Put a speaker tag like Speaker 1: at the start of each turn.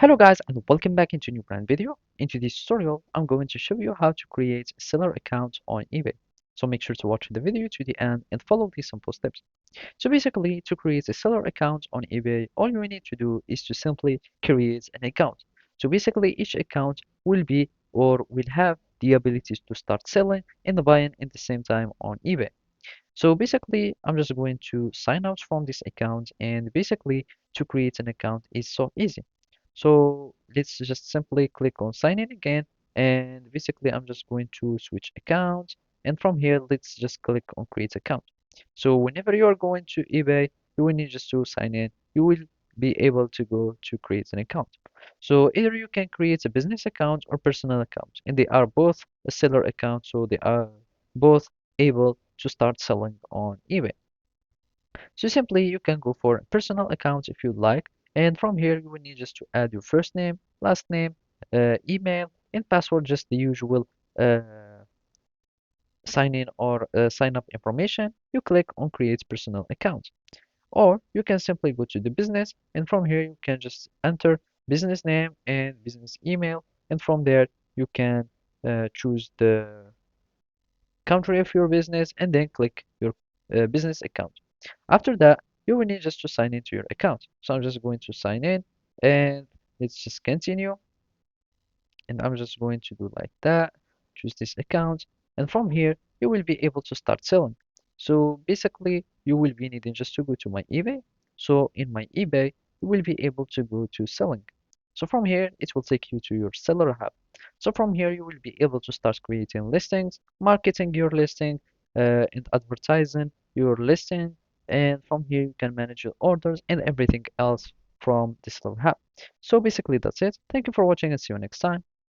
Speaker 1: Hello guys and welcome back into a new brand video. In today's tutorial, I'm going to show you how to create a seller account on eBay. So make sure to watch the video to the end and follow these simple steps. So basically, to create a seller account on eBay, all you need to do is to simply create an account. So basically, each account will be or will have the ability to start selling and buying at the same time on eBay. So basically, I'm just going to sign out from this account, and basically to create an account is so easy. So let's just simply click on sign in again, and basically I'm just going to switch account, and from here let's just click on create account. So whenever you are going to eBay, you will need just to sign in. You will be able to go to create an account. So either you can create a business account or personal account, and they are both a seller account, so they are both able to start selling on eBay. So simply you can go for personal accounts if you like, and from here you will need just to add your first name, last name, email, and password, just the usual uh, sign in or sign up information. You click on create personal account, or you can simply go to the business, and from here you can just enter business name and business email, and from there you can choose the country of your business and then click your business account. After that, you will need just to sign into your account. So I'm just going to sign in and let's just continue. And I'm just going to do like that, choose this account. And from here, you will be able to start selling. So basically, you will be needing just to go to my eBay. So in my eBay, you will be able to go to selling. So from here, it will take you to your seller hub. So from here, you will be able to start creating listings, marketing your listing, and advertising your listing. And from here, you can manage your orders and everything else from this seller hub. So basically, that's it. Thank you for watching and see you next time.